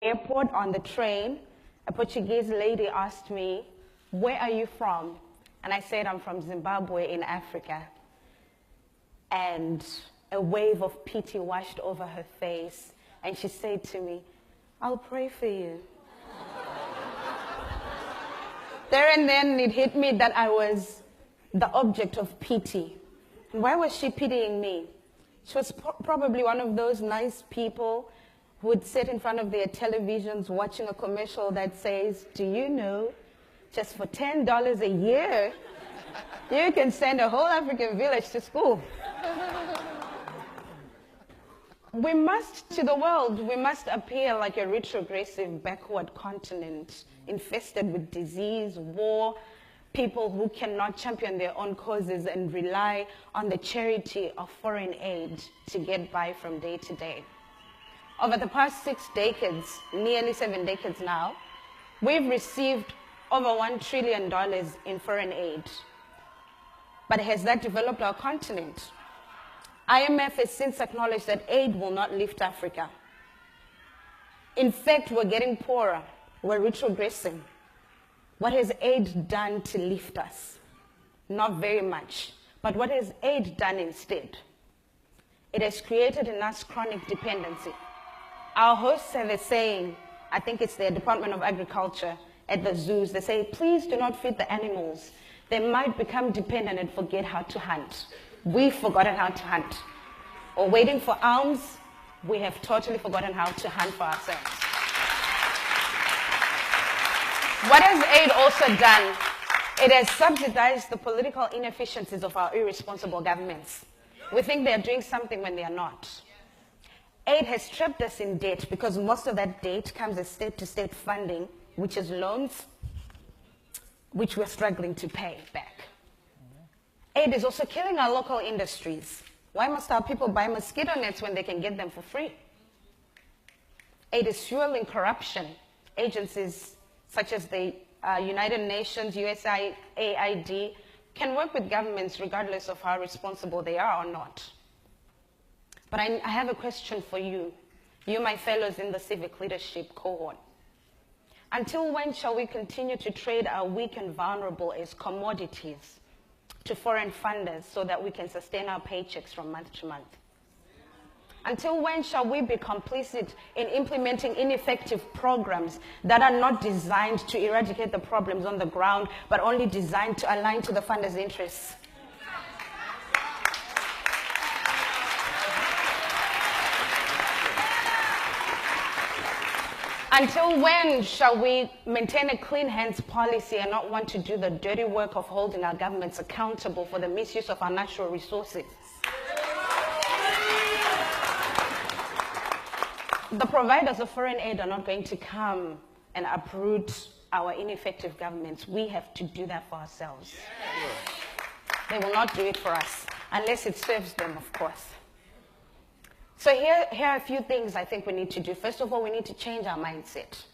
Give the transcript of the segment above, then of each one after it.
airport on the train, a Portuguese lady asked me, "Where are you from?" And I said, "I'm from Zimbabwe in Africa." And a wave of pity washed over her face. And she said to me, "I'll pray for you." There and then it hit me that I was the object of pity. Why was she pitying me? She was probably one of those nice people who would sit in front of their televisions watching a commercial that says, "Do you know, just for $10 a year, you can send a whole African village to school." We must, to the world, we must appear like a retrogressive, backward continent infested with disease, war, people who cannot champion their own causes and rely on the charity of foreign aid to get by from day to day. Over the past 6 decades, nearly 7 decades now, we've received over $1 trillion in foreign aid. But has that developed our continent? IMF has since acknowledged that aid will not lift Africa. In fact, we're getting poorer. We're retrogressing. What has aid done to lift us? Not very much. But what has aid done instead? It has created in us chronic dependency. Our hosts have a saying, I think it's the Department of Agriculture at the zoos, they say, "Please do not feed the animals. They might become dependent and forget how to hunt." We've forgotten how to hunt. Or waiting for alms, we have totally forgotten how to hunt for ourselves. What has aid also done? It has subsidized the political inefficiencies of our irresponsible governments. We think they are doing something when they are not. Aid has trapped us in debt because most of that debt comes as state-to-state funding, which is loans, which we're struggling to pay back. Aid is also killing our local industries. Why must our people buy mosquito nets when they can get them for free? Aid is fueling corruption. Agencies such as the United Nations, USAID, can work with governments regardless of how responsible they are or not. But I have a question for you, my fellows in the civic leadership cohort. Until when shall we continue to trade our weak and vulnerable as commodities to foreign funders so that we can sustain our paychecks from month to month? Until when shall we be complicit in implementing ineffective programs that are not designed to eradicate the problems on the ground, but only designed to align to the funders' interests? Until when shall we maintain a clean hands policy and not want to do the dirty work of holding our governments accountable for the misuse of our natural resources? The providers of foreign aid are not going to come and uproot our ineffective governments. We have to do that for ourselves. They will not do it for us, unless it serves them, of course. So here are a few things I think we need to do. First of all, we need to change our mindset.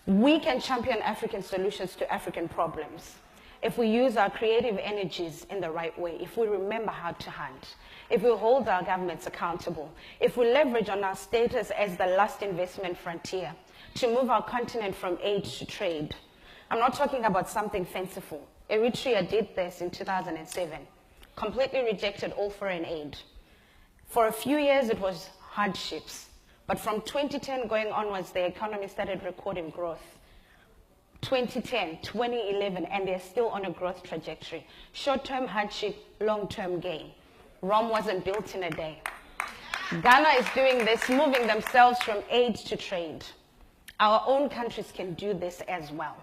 We can champion African solutions to African problems if we use our creative energies in the right way, if we remember how to hunt, if we hold our governments accountable, if we leverage on our status as the last investment frontier to move our continent from aid to trade. I'm not talking about something fanciful. Eritrea did this in 2007, completely rejected all foreign aid. For a few years, it was hardships. But from 2010 going onwards, the economy started recording growth. 2010, 2011, and they're still on a growth trajectory. Short-term hardship, long-term gain. Rome wasn't built in a day. Ghana is doing this, moving themselves from aid to trade. Our own countries can do this as well.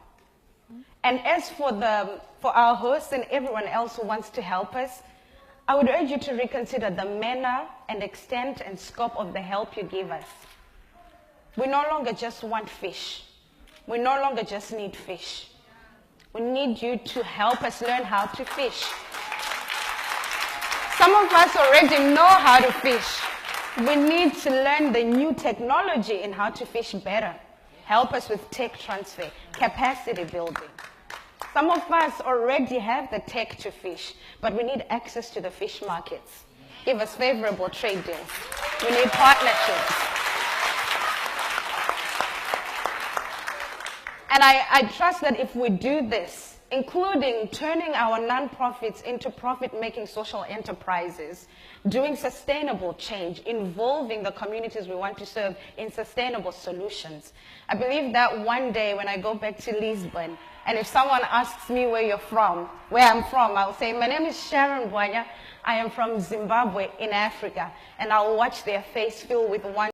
And as for our hosts and everyone else who wants to help us, I would urge you to reconsider the manner and extent and scope of the help you give us. We no longer just want fish. We no longer just need fish. We need you to help us learn how to fish. Some of us already know how to fish. We need to learn the new technology in how to fish better. Help us with tech transfer, capacity building. Some of us already have the tech to fish, but we need access to the fish markets. Give us favorable trade deals. We need partnerships. And I trust that if we do this, including turning our nonprofits into profit-making social enterprises, doing sustainable change, involving the communities we want to serve in sustainable solutions. I believe that one day when I go back to Lisbon, and if someone asks me where I'm from, I'll say, my name is Sharon Bwanya. I am from Zimbabwe in Africa. And I'll watch their face fill with wonder.